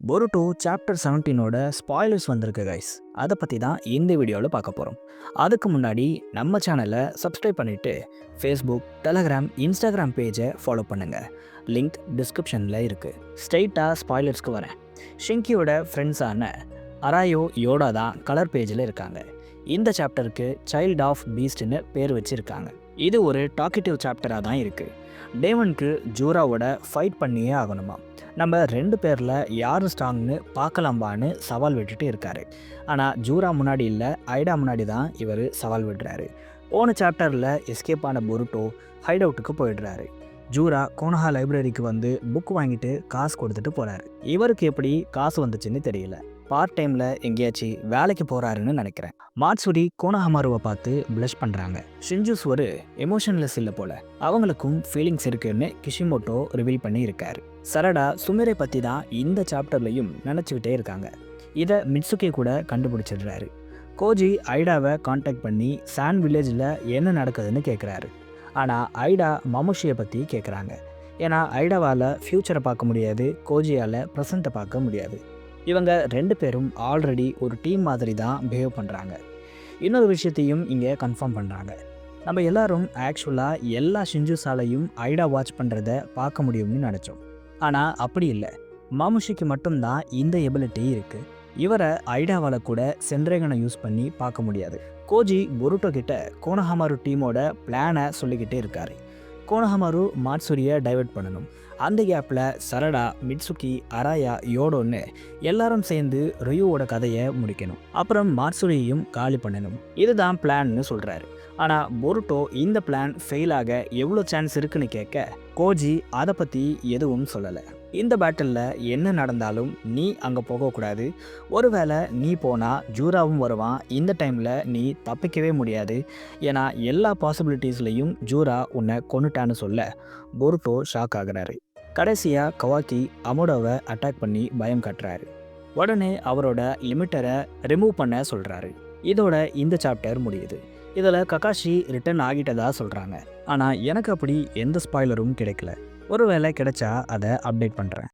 பொருட்டோ chapter 17ஓட spoilers வந்திருக்கு guys. அதை பற்றி தான் இந்த வீடியோவில் பார்க்க போகிறோம். அதுக்கு முன்னாடி நம்ம சேனலை சப்ஸ்கிரைப் பண்ணிவிட்டு ஃபேஸ்புக், டெலகிராம், இன்ஸ்டாகிராம் பேஜை ஃபாலோ பண்ணுங்கள். லிங்க் டிஸ்கிரிப்ஷனில் இருக்குது. ஸ்ட்ரெயிட்டாக ஸ்பாய்லர்ஸ்க்கு வரேன். ஷிங்கியோட ஃப்ரெண்ட்ஸான அராயோ யோடா தான் கலர் பேஜில் இருக்காங்க. இந்த சாப்டருக்கு சைல்ட் ஆஃப் பீஸ்ட்னு பேர் வச்சுருக்காங்க. இது ஒரு டாக்கேட்டிவ் சாப்டராக தான் இருக்குது. டேவனுக்கு ஜூராவோட ஃபைட் பண்ணியே ஆகணுமா. நம்ம 2 பேரில் யார் ஸ்ட்ராங்னு பார்க்கலாம்பான்னு சவால் விட்டுட்டு இருக்காரு. ஆனால் ஜூரா முன்னாடி இல்லை, ஐடா முன்னாடி தான் இவர் சவால் விடுறாரு. போன சாப்டரில் எஸ்கேப் ஆன பொருட்டோ ஹைட் அவுட்டுக்கு போயிடுறாரு. ஜூரா கோனஹா லைப்ரரிக்கு வந்து புக் வாங்கிட்டு காசு கொடுத்துட்டு போகிறாரு. இவருக்கு எப்படி காசு வந்துச்சுன்னு தெரியல. பார்ட் டைமில் எங்கேயாச்சும் வேலைக்கு போகிறாருன்னு நினைக்கிறேன். மாட்சுரி கோனஹமாருவை பார்த்து ப்ளஷ் பண்ணுறாங்க. ஷின்ஜூஸ் ஒரு எமோஷன்லெஸ் இல்லை போல, அவங்களுக்கும் ஃபீலிங்ஸ் இருக்குன்னு கிஷிமோட்டோ ரிவீல் பண்ணி இருக்காரு. சரடா சுமிரை பற்றி தான் இந்த சாப்டர்லையும் நினச்சிக்கிட்டே இருக்காங்க. இதை மிட்சுகே கூட கண்டுபிடிச்சிடுறாரு. கோஜி ஐடாவை காண்டாக்ட் பண்ணி சான் வில்லேஜில் என்ன நடக்குதுன்னு கேட்குறாரு. ஆனால் ஐடா மமுஷியை பற்றி கேட்குறாங்க. ஏன்னா ஐடாவால் ஃப்யூச்சரை பார்க்க முடியாது, கோஜியால் ப்ரெசண்ட்டை பார்க்க முடியாது. இவங்க 2 பேரும் ஆல்ரெடி ஒரு டீம் மாதிரி தான் பிஹேவ் பண்ணுறாங்க. இன்னொரு விஷயத்தையும் இங்கே கன்ஃபார்ம் பண்ணுறாங்க. நம்ம எல்லாரும் ஆக்சுவலாக எல்லா ஷின்ஜூஸாலையும் ஐடா வாட்ச் பண்ணுறத பார்க்க முடியும்னு நினச்சோம். ஆனால் அப்படி இல்லை. மாமுஷிக்கு மட்டும்தான் இந்த எபிலிட்டி இருக்குது. இவரை ஐடாவால் கூட சென்ட்ரேகனை யூஸ் பண்ணி பார்க்க முடியாது. கோஜி பொருட்டோ கிட்ட கோனஹமாரு டீமோட பிளானை சொல்லிக்கிட்டே இருக்காரு. கோனஹமாரு மாட்சுரியை டைவர்ட் பண்ணணும். அந்த கேப்பில் சரடா, மிட்சுகி, அராயா, யோடோன்னு எல்லாரும் சேர்ந்து ரியூவோட கதையை முடிக்கணும். அப்புறம் மாட்சுரியையும் காலி பண்ணணும். இதுதான் பிளான்னு சொல்கிறாரு. ஆனால் பொருட்டோ இந்த பிளான் ஃபெயில் ஆக எவ்வளோ சான்ஸ் இருக்குன்னு கேட்க கோஜி அதை பற்றி எதுவும் சொல்லலை. இந்த பேட்டிலில் என்ன நடந்தாலும் நீ அங்கே போகக்கூடாது. ஒருவேளை நீ போனால் ஜூராவும் வருவான். இந்த டைமில் நீ தப்பிக்கவே முடியாது. ஏன்னா எல்லா பாசிபிலிட்டிஸ்லையும் ஜூரா உன்னை கொன்னுட்டான்னு சொல்ல பொருட்டோ ஷாக் ஆகுறாரு. கடைசியாக கவாக்கி அமோடோவை அட்டாக் பண்ணி பயம் காட்டுறாரு. உடனே அவரோட லிமிட்டரை ரிமூவ் பண்ண சொல்கிறாரு. இதோட இந்த சாப்டர் முடியுது. இதில் ககாஷி ரிட்டர்ன் ஆகிட்டதா சொல்கிறாங்க. ஆனால் எனக்கு அப்படி எந்த ஸ்பாய்லரும் கிடைக்கல. ஒருவேளை கிடைச்சா அதை அப்டேட் பண்ணுறேன்.